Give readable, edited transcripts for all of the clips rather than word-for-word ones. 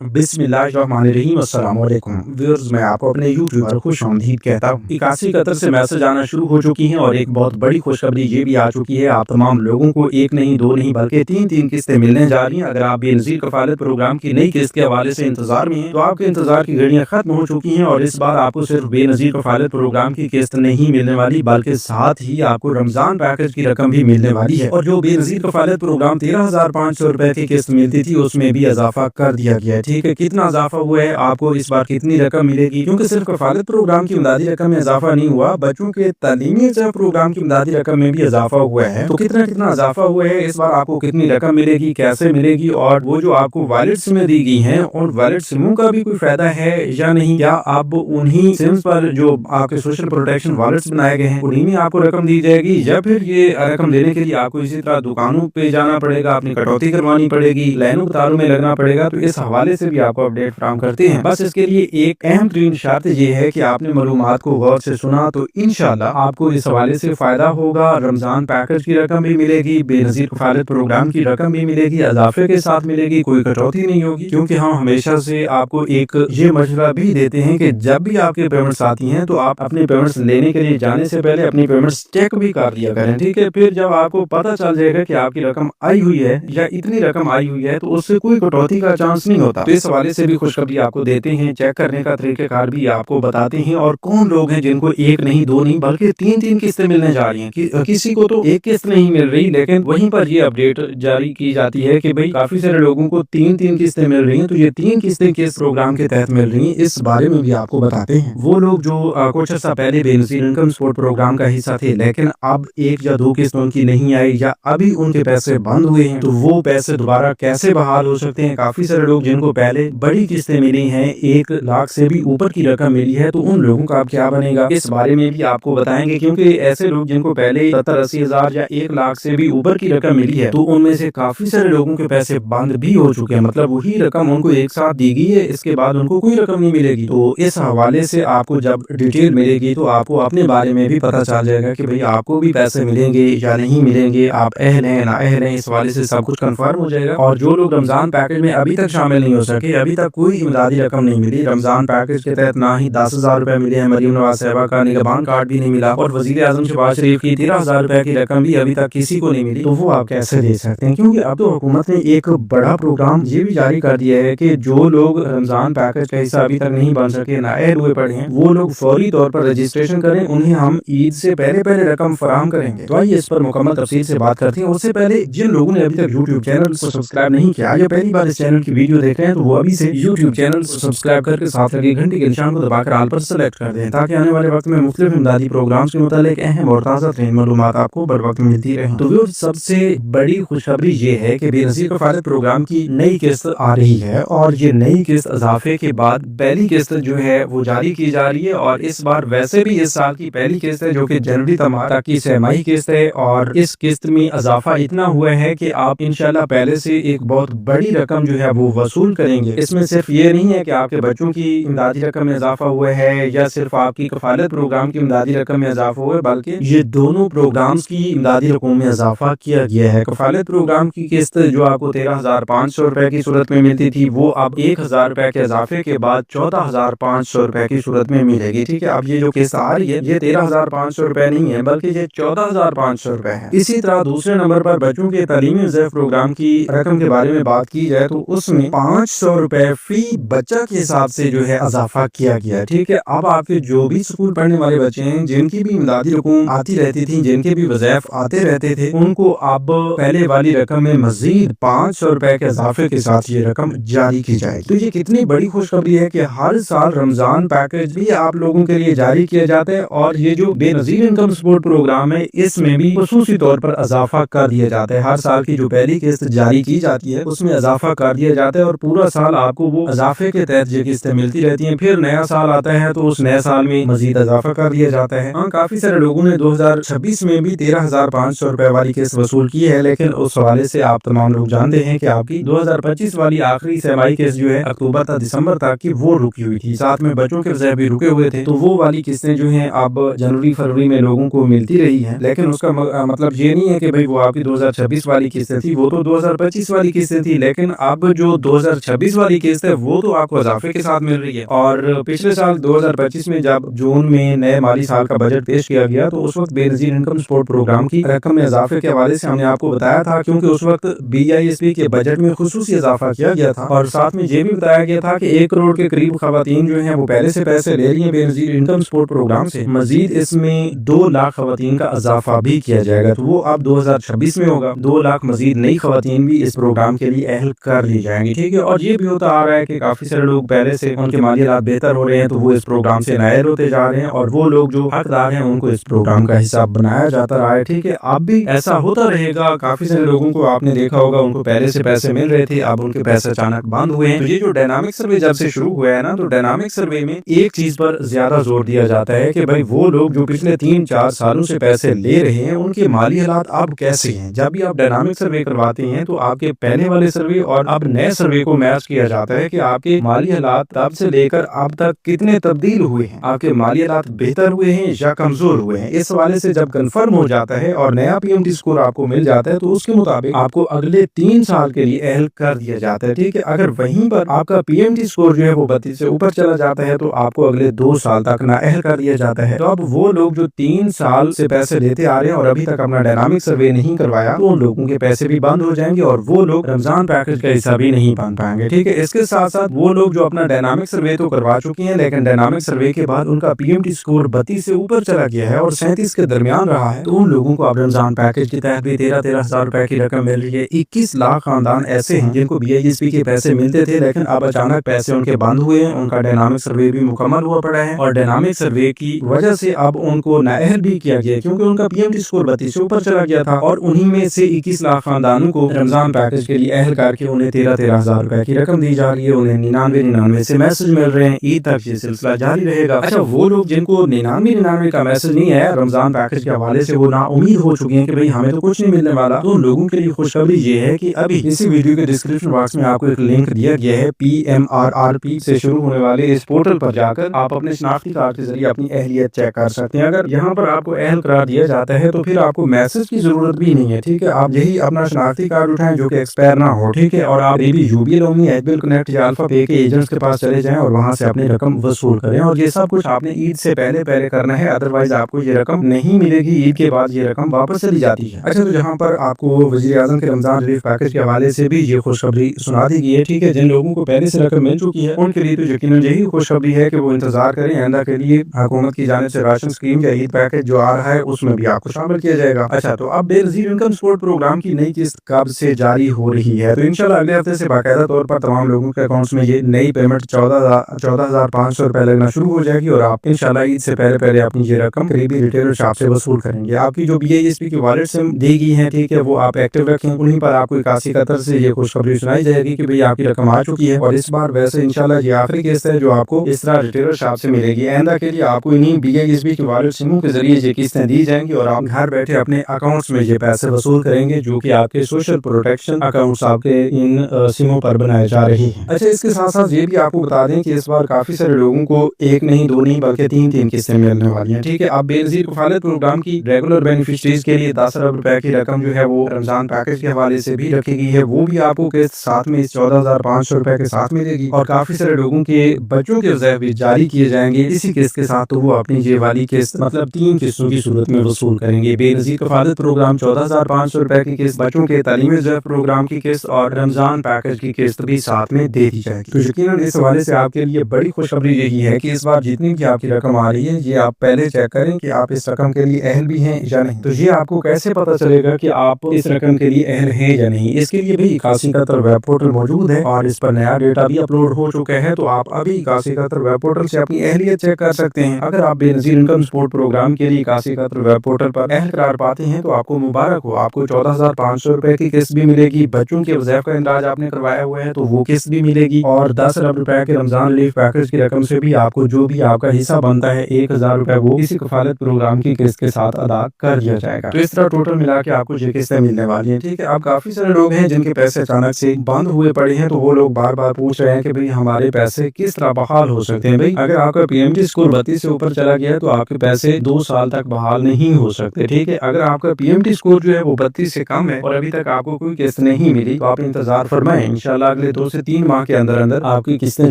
बिस्मिल्लाहिर्रहमानिर्रहीम। अस्सलाम वालेकुम व्यूअर्स, मैं आपको अपने यूट्यूब पर खुश आमदीद कहता हूँ। 81 कतर से मैसेज आना शुरू हो चुकी हैं और एक बहुत बड़ी खुशखबरी ये भी आ चुकी है। आप तमाम लोगों को एक नहीं दो नहीं बल्कि तीन किस्तें मिलने जा रही हैं। अगर आप बेनज़ीर कफालत प्रोग्राम की नई किस्त के हवाले से इंतजार में हैं तो आपके इंतजार की घड़ियां खत्म हो चुकी हैं और इस बार आपको सिर्फ बेनज़ीर कफालत प्रोग्राम की किस्त नहीं मिलने वाली बल्कि साथ ही आपको रमजान पैकेज की रकम भी मिलने वाली है। और जो बेनज़ीर कफालत प्रोग्राम 13,500 रुपए की किस्त मिलती थी उसमें भी इजाफा कर दिया गया है। ठीक है, कितना इजाफा हुआ है, आपको इस बार कितनी रकम मिलेगी? क्योंकि सिर्फ कफालत प्रोग्राम की इमदादी रकम में इजाफा नहीं हुआ, बच्चों के तालीमी प्रोग्राम की इमदादी रकम में भी इजाफा हुआ है। तो कितना कितना इजाफा हुआ है, इस बार आपको कितनी रकम मिलेगी, कैसे मिलेगी, और वो जो आपको वॉलेट सिम दी गई है और वॉलेट सिमों का भी कोई फायदा है या नहीं? क्या आप उन्हीं सिम्स पर जो आपके सोशल प्रोटेक्शन वॉलेट्स बनाए गए हैं उन्हीं में आपको रकम दी जाएगी, या फिर ये रकम लेने के लिए आपको इसी तरह दुकानों पे जाना पड़ेगा, अपनी कटौती करवानी पड़ेगी, लाइनों कतारों में लगना पड़ेगा? तो इस हवाले से भी आपको अपडेट फराहम करते हैं। बस इसके लिए एक अहम तरीन शर्त ये है कि आपने मालूमात को गौर से सुना तो इंशाल्लाह आपको इस हवाले से फायदा होगा। रमजान पैकेज की रकम भी मिलेगी, बेनज़ीर कफालत प्रोग्राम की रकम भी मिलेगी, इजाफे के साथ मिलेगी, कोई कटौती नहीं होगी। क्योंकि हम हमेशा से आपको एक ये मशवरा भी देते हैं कि जब भी आपके पेमेंट्स आती हैं तो आप अपने पेमेंट्स लेने के लिए जाने से पहले अपनी पेमेंट्स चेक भी कर लिया करें। ठीक है, फिर जब आपको पता चल जाएगा कि आपकी रकम आई हुई है या इतनी रकम आई हुई है तो उससे कोई कटौती का चांस नहीं होता। तो इस हवाले से भी खुशखबरी आपको देते हैं, चेक करने का तरीकेकार भी आपको बताते हैं और कौन लोग हैं जिनको एक नहीं दो नहीं बल्कि तीन किस्तें मिलने जा रही हैं। किसी को तो एक किस्त नहीं मिल रही, लेकिन वहीं पर ये अपडेट जारी की जाती है कि भाई काफी सारे लोगों को तीन किस्तें मिल रही हैं। तो ये तीन किस्तें किस प्रोग्राम के तहत मिल रही हैं इस बारे में भी आपको बताते हैं। वो लोग जो कुछ अर्सा पहले बेनज़ीर इनकम सपोर्ट प्रोग्राम का हिस्सा थे लेकिन अब एक या दो किस्त उनकी नहीं आई या अभी उनके पैसे बंद हुए हैं, तो वो पैसे दोबारा कैसे बहाल हो सकते हैं? काफी सारे लोग जिनको पहले बड़ी किस्तें मिली हैं, 1 लाख से भी ऊपर की रकम मिली है, तो उन लोगों का अब क्या बनेगा, इस बारे में भी आपको बताएंगे। क्योंकि ऐसे लोग जिनको पहले 70-80 हजार या 1 लाख से भी ऊपर की रकम मिली है तो उनमें से काफी सारे लोगों के पैसे बंद भी हो चुके हैं। मतलब वही रकम उनको एक साथ दी गई है, इसके बाद उनको कोई रकम नहीं मिलेगी। तो इस हवाले से आपको जब डिटेल मिलेगी तो आपको अपने बारे में भी पता चल जाएगा कि भाई आपको भी पैसे मिलेंगे या नहीं मिलेंगे, आप अहल हैं ना अहल हैं, इस हवाले से सब कुछ कंफर्म हो जाएगा। और जो लोग रमजान पैकेज में अभी तक शामिल नहीं हो सके, अभी तक कोई इमदादी रकम नहीं मिली, रमजान पैकेज के तहत ना ही 10,000 रुपए मिले हैं, मरीम नवाज साहिबा का निगहबान कार्ड भी नहीं मिला और वजीर आजम शहबाज शरीफ की 13,000 रुपए की रकम भी अभी तक किसी को नहीं मिली, तो वो आप कैसे दे सकते हैं? क्योंकि अब तो हुकूमत ने एक बड़ा प्रोग्राम ये भी जारी कर दिया है कि जो लोग रमजान पैकेज का हिस्सा अभी तक नहीं बन सके, नाअहल हुए पड़े हैं, वो लोग फौरी तौर पर रजिस्ट्रेशन करें, उन्हें हम ईद से पहले रकम फराहम करेंगे। तो आइए इस पर मुकम्मल तफसील से बात करते हैं। उससे पहले जिन लोगों ने अभी तक यूट्यूब चैनल को सब्सक्राइब नहीं किया या पहली बार इस चैनल की वीडियो देख रहे हैं तो वो अभी से यूट्यूब चैनल को सब्सक्राइब करके साथ लगे घंटी के निशान को दबाकर ऑल पर सेलेक्ट कर दें ताकि आने वाले वक्त में मुख्तलिफ इमदादी प्रोग्राम्स के मुतालिक अहम और ताज़ा तरीन मालूमात आपको बर वक्त मिलती रहे। तो व्यूअर्स, सबसे बड़ी खुशखबरी ये है कि बेनज़ीर कफालत प्रोग्राम की नई किस्त आ रही है और ये नई किस्त इजाफे के बाद पहली किस्त जो है वो जारी की जा रही है। और इस बार वैसे भी इस साल की पहली किस्त है जो कि जनवरी तक की सहमाही किस्त है और इस किस्त में इजाफा इतना हुआ है कि आप इंशाल्लाह पहले से एक बहुत बड़ी रकम जो है वो वसूल करेंगे। इसमें सिर्फ ये नहीं है कि आपके बच्चों की इमदादी रकम में इजाफा हुआ है या सिर्फ आपकी कफालत प्रोग्राम की इमदादी रकम में इजाफा हुआ है, बल्कि ये दोनों प्रोग्राम्स की इमदादी रकम में इजाफा किया गया है। कफालत प्रोग्राम की किस्त जो आपको 13,500 रुपए की सूरत में मिलती थी वो अब 1,000 रुपए के इजाफे के बाद 14,500 रुपए की सूरत में मिलेगी। ठीक है, अब ये जो किस्त आ रही है ये 13,500 रुपए नहीं है बल्कि ये 14,500 रुपए है। इसी तरह दूसरे नंबर पर बच्चों के तालीमी प्रोग्राम की रकम के बारे में बात की जाए तो उसमें 500 रुपए फी बच्चा के हिसाब से जो है इजाफा किया गया है। ठीक है, अब आपके जो भी स्कूल पढ़ने वाले बच्चे हैं जिनकी भी इमदादी रकम आती रहती थी, जिनके भी वज़ाइफ आते रहते थे, उनको अब पहले वाली रकम में मजीद 500 रुपए के इजाफे के साथ ये रकम जारी की जाएगी। तो ये कितनी बड़ी खुशखबरी है कि हर साल रमजान पैकेज भी आप लोगों के लिए जारी किया जाता है और ये जो बेनज़ीर इनकम सपोर्ट प्रोग्राम है इसमें भी खुसूसी तौर पर इजाफा कर दिया जाता है। हर साल की जो पहली किस्त जारी की जाती है उसमें इजाफा कर दिया जाता है और पूरा साल आपको वो इजाफे के तहत ये किस्तें मिलती रहती हैं। फिर नया साल आता है तो उस नए साल में मजीद इजाफा कर दिया जाता है। हाँ, काफी सारे लोगों ने 2026 में भी 13,500 रुपए वाली किस्त वसूल की है, लेकिन उस हवाले से आप तमाम लोग जानते हैं कि आपकी 2025 वाली आखिरी सहमाही किस्त जो है अक्टूबर तक दिसंबर तक की वो रुकी हुई थी, साथ में बच्चों के वज़ाइफ भी रुके हुए थे। तो वो वाली किस्तें जो हैं अब जनवरी फरवरी में लोगों को मिलती रही हैं, लेकिन उसका मतलब ये नहीं है कि भाई वो आपकी 2026 वाली किस्तें थी, वो तो 2025 वाली किस्तें थी। लेकिन अब जो 2026 2026 वाली किस्त है वो तो आपको इजाफे के साथ मिल रही है। और पिछले साल 2025 में जब जून में नए माली साल का बजट पेश किया गया तो उस वक्त बेनजीर इनकम सपोर्ट प्रोग्राम की रकम में इजाफे के हवाले से हमने आपको बताया था, क्योंकि उस वक्त BISP के बजट में खुसूसी इजाफा किया गया था और साथ में ये भी बताया गया था कि 1 करोड़ के करीब खवातीन जो हैं वो पहले से पैसे ले रही हैं बेनजीर इनकम सपोर्ट प्रोग्राम से। मजीद इसमें 2 लाख खवातीन का इजाफा भी किया जाएगा, तो वो अब 2026 में होगा। 2 लाख मजीद नई खवातीन भी इस प्रोग्राम के लिए अहल कर ली जाएंगी। ठीक है, और ये भी होता आ रहा है कि काफी सारे लोग पहले से उनके माली हालात बेहतर हो रहे हैं तो वो इस प्रोग्राम से नायल होते जा रहे हैं और वो लोग जो हकदार हैं उनको इस प्रोग्राम का हिसाब बनाया जाता रहा है। ठीक है, अब भी ऐसा होता रहेगा। काफी सारे लोगों को आपने देखा होगा उनको पहले से पैसे मिल रहे थे, अब उनके पैसे अचानक बंद हुए हैं। तो ये जो डायनामिक सर्वे जब से शुरू हुआ है ना, तो डायनामिक सर्वे में एक चीज पर ज्यादा जोर दिया जाता है कि भाई वो लोग जो पिछले 3-4 सालों से पैसे ले रहे हैं उनके माली हालात अब कैसे हैं। जब भी आप डायनामिक सर्वे करवाते हैं तो आपके पहले वाले सर्वे और अब नए सर्वे को मैच किया जाता है कि आपके माली हालात तब से लेकर अब तक कितने तब्दील हुए हैं, आपके माली हालात बेहतर हुए हैं या कमजोर हुए हैं। इस हवाले से जब कंफर्म हो जाता है और नया PMT स्कोर आपको मिल जाता है तो उसके मुताबिक आपको अगले 3 साल के लिए अहल कर दिया जाता है। ठीक है, अगर वहीं पर आपका PMT स्कोर जो है वो 32 से ऊपर चला जाता है तो आपको अगले 2 साल तक ना अहल कर दिया जाता है। तो अब वो लोग जो 3 साल से पैसे लेते आ रहे हैं और अभी तक अपना डायनामिक सर्वे नहीं करवाया तो उन लोगों के पैसे भी बंद हो जाएंगे और वो लोग रमजान पैकेज का हिस्सा भी नहीं बन पाएंगे। ठीक है, इसके साथ साथ वो लोग जो अपना डायनामिक सर्वे तो करवा चुके हैं लेकिन डायनामिक सर्वे के बाद उनका PMT स्कोर 32 से ऊपर चला गया है और 37 के दरमियान रहा है तो उन लोगों को अब रमजान पैकेज के तहत भी 13-13 हजार रुपए की रकम मिल रही है। 21 लाख खानदान ऐसे हैं जिनको BISP के पैसे मिलते थे लेकिन अब अचानक पैसे उनके बंद हुए हैं, उनका डायनामिक सर्वे भी मुकम्मल हुआ पड़ा है और डायनामिक सर्वे की वजह से अब उनको नाअहल भी किया गया क्योंकि उनका PMT स्कोर 32 से ऊपर चला गया था और उन्हीं में से 21 लाख खानदानों को रमजान पैकेज के लिए अहल करके उन्हें 13-13 हजार रुपए की रकम दी जा रही है। उन्हें 99 से मैसेज मिल रहे हैं। ईद तक ये सिलसिला जारी रहेगा। अच्छा, वो लोग जिनको 99 का मैसेज नहीं है रमजान पैकेज के हवाले से, वो ना उम्मीद हो चुके हैं कि भाई हमें तो कुछ नहीं मिलने वाला, तो उन लोगों के लिए खुशखबरी ये है कि अभी इसी वीडियो के डिस्क्रिप्शन बॉक्स में आपको एक लिंक दिया गया है। PMRRP से शुरू होने वाले इस पोर्टल पर जाकर आप अपने शनाख्ती कार्ड के जरिए अपनी अहलियत चेक कर सकते हैं। अगर यहाँ पर आपको अहल करार दिया जाता है तो फिर आपको मैसेज की जरूरत भी नहीं है। ठीक है, आप यही अपना शनाख्ती कार्ड उठाएं जो कि एक्सपायर ना हो। ठीक है, और आप UBL ओमी, HBL कनेक्ट या अल्फा पे के एजेंट्स के पास चले जाएं और वहां से अपनी रकम वसूल करें और ये सब कुछ आपने ईद से पहले करना है, अदरवाइज आपको ये रकम नहीं मिलेगी। ईद के बाद ये रकम वापस चली जाती है। अच्छा, तो जहाँ पर आपको वज़ीर आज़म के रमजान रिलीफ पैकेज के हवाले से भी ये खुशखबरी सुना दी गई है। ठीक है, जिन लोगों को पहले से रकम मिल चुकी है उनके लिए तो यकीनन यही खुशखबरी है कि वो इंतजार करें। आइंदा के लिए हुकूमत की जानिब से राशन स्कीम या ईद पैकेज जो आ रहा है उसमें भी आपको शामिल किया जाएगा। अच्छा, तो अब बेनजीर इनकम सपोर्ट प्रोग्राम की नई किस्त कब से जारी हो रही है? तो इंशाल्लाह अगले हफ्ते से बाकायदा तौर पर तमाम लोगों के अकाउंट्स में ये नई पेमेंट 14,500 रुपए लगना शुरू हो जाएगी और आप इंशाल्लाह ईद से पहले अपनी ये रकम करीबी रिटेलर शॉप से वसूल करेंगे। आपकी जो BISP की वॉलेट से दी गई है, ठीक है, वो आप एक्टिव रखें। उन्हीं पर आपको 81 कतर से ये खुशखबरी सुनाई जाएगी कि भाई आपकी रकम आ चुकी है और इस बार वैसे इंशाल्लाह ये आखिरी किस्त है जो आपको इस तरह रिटेलर शॉप से मिलेगी। आइंदा के लिए आपको इन्हीं BISP की वॉलेट सिमों के जरिए ये किस्तें दी जाएंगी और आप घर बैठे अपने अकाउंट्स में ये पैसे वसूल करेंगे जो कि आपके सोशल प्रोटेक्शन अकाउंट्स आपके इन सिमों पर बनाए जा रही हैं। अच्छा, इसके साथ साथ ये भी आपको बता दें कि इस बार काफी सारे लोगों को 1 नहीं 2 नहीं बल्कि 3 किस्तें मिलने वाली हैं। ठीक है, अब बेनजीर कफालत प्रोग्राम की रेगुलर बेनिफिशरीज के लिए 10 अरब रुपए की रकम जो है वो रमजान पैकेज के हवाले से भी रखी गई है। वो भी आपको किस्त साथ में 14,500 रुपए के साथ मिलेगी और काफी सारे लोगों के बच्चों के वज़ाइफ भी जारी किए जाएंगे इसी किस्त के साथ, तो वो अपनी ये वाली किस्त मतलब 3 किस्तों की सूरत में वसूल करेंगे। बेनजीर कफालत प्रोग्राम 14,500 रुपए की किस्त, बच्चों के तालीमी वज़ाइफ प्रोग्राम की किस्त और रमजान पैकेज की किस्त भी साथ में दे दी जाएगी। तो यकीनन इस हवाले से आपके लिए बड़ी खुशखबरी यही है कि इस बार जितनी भी आपकी रकम आ रही है ये आप पहले चेक करें कि आप इस रकम के लिए अहल भी हैं या नहीं। तो ये आपको कैसे पता चलेगा कि आप इस रकम के लिए अहल हैं या नहीं? इसके लिए भी 81 कतर वेब पोर्टल मौजूद है और इस पर नया डेटा भी अपलोड हो चुका है। तो आप अभी 81 कतर वेब पोर्टल से अपनी अहलियत चेक कर सकते हैं। अगर आप बेनजीर इनकम सपोर्ट प्रोग्राम के लिए 81 कतर वेब पोर्टल पर अहल करार पाते हैं तो आपको मुबारक हो, आपको 14,500 रुपए की किस्त भी मिलेगी। बच्चों के वज़ाइफ का इंदराज आपने करवाया हुआ है तो वो किस्त भी मिलेगी और 10 अरब रुपए के रमजान रिलीफ पैकेज की रकम से भी आपको जो भी आपका हिस्सा बनता है 1,000 रुपए वो इसी कफालत प्रोग्राम की किस्त के साथ अदा कर दिया जाएगा। तो इस तरह टोटल मिला के आपको ये किस्तें मिलने वाली हैं। ठीक है, अब काफी सारे लोग हैं जिनके पैसे अचानक से बंद हुए पड़े हैं तो वो लोग बार बार पूछ रहे हैं कि भाई हमारे पैसे किस तरह बहाल हो सकते हैं। भाई अगर आपका PMT स्कोर 32 से ऊपर चला गया है तो आपके पैसे 2 साल तक बहाल नहीं हो सकते। ठीक है, अगर आपका PMT स्कोर जो है वो 32 से कम है और अभी तक आपको कोई किस्त नहीं मिली तो आप इंतजार फरमाएं। इंशाल्लाह اگلے 2 سے 3 ماہ کے اندر اندر آپ کی قسطیں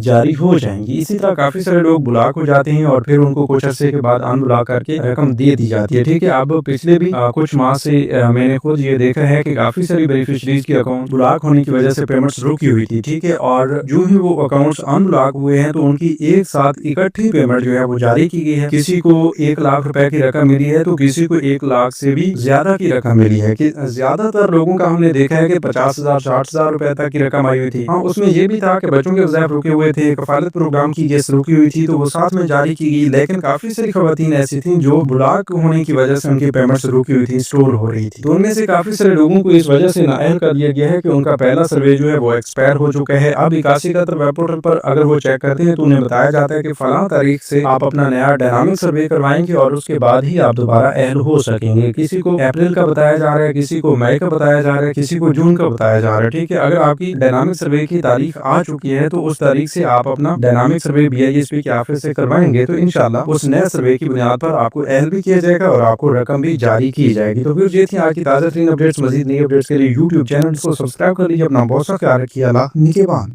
جاری ہو جائیں گی۔ اسی طرح کافی سارے لوگ بلاک ہو جاتے ہیں اور پھر ان کو کچھ عرصے کے بعد ان بلاک کر کے رقم دے دی جاتی ہے، ٹھیک ہے۔ اب پچھلے بھی کچھ ماہ سے میں نے خود یہ دیکھا ہے کہ کافی ساری بینیفیشریز کے اکاؤنٹ بلاک ہونے کی وجہ سے پیمنٹس رکی ہوئی تھی، ٹھیک ہے، اور جو ہی وہ اکاؤنٹس ان بلاک ہوئے ہیں تو ان کی ایک ساتھ اکٹھی پیمنٹ جو ہے وہ جاری کی گئی ہے۔ کسی کو 1 لاکھ روپے کی رقم ملی ہے تو کسی کو 1 لاکھ سے بھی زیادہ کی رقم ملی ہے، کہ زیادہ تر لوگوں کا ہم نے دیکھا ہے کہ 50,000 60,000 روپے تک کی رقم آئی ہوئی تھی۔ ہاں، اس میں یہ بھی تھا کہ بچوں کے وظائف رکے ہوئے تھے، کفالت پروگرام کی قسط رکی ہوئی تھی تو وہ ساتھ میں جاری کی گئی، لیکن کافی ساری خواتین ایسی تھیں جو بلاک ہونے کی وجہ سے ان کی پیمنٹس رکی ہوئی تھی، اسٹور ہو رہی تھی، تو ان میں سے کافی سارے لوگوں کو اس وجہ سے نااہل کر دیا گیا ہے کہ ان کا پہلا سروے جو ہے وہ ایکسپائر ہو چکا ہے۔ اب 8171 ویب پورٹل پر اگر وہ چیک کرتے ہیں تو انہیں بتایا جاتا ہے کہ فلاں تاریخ سے آپ اپنا نیا ڈائنامک سروے کروائیں گے اور اس کے بعد ہی آپ دوبارہ اہل ہو سکیں گے۔ کسی کو اپریل کا بتایا جا رہا ہے، کسی کو مئی کا بتایا جا رہا ہے، کسی کو جون کا بتایا جا رہا ہے، ٹھیک ہے۔ اگر آپ کی ڈائنامک سروے کی تاریخ آ چکی ہے تو اس تاریخ سے آپ اپنا ڈائنامک سروے BISP کے آفس سے کروائیں گے تو انشاءاللہ اس نئے سروے کی بنیاد پر آپ کو اہل بھی کیا جائے گا اور آپ کو رقم بھی جاری کی جائے گی۔ تو پھر یہ تھی آج کی تازہ ترین اپڈیٹس۔ مزید نئی اپڈیٹس کے لیے YouTube چینل کو سبسکرائب کر لیجیے۔ اپنا بہت سا خیال رکھیے۔ اللہ نگہبان۔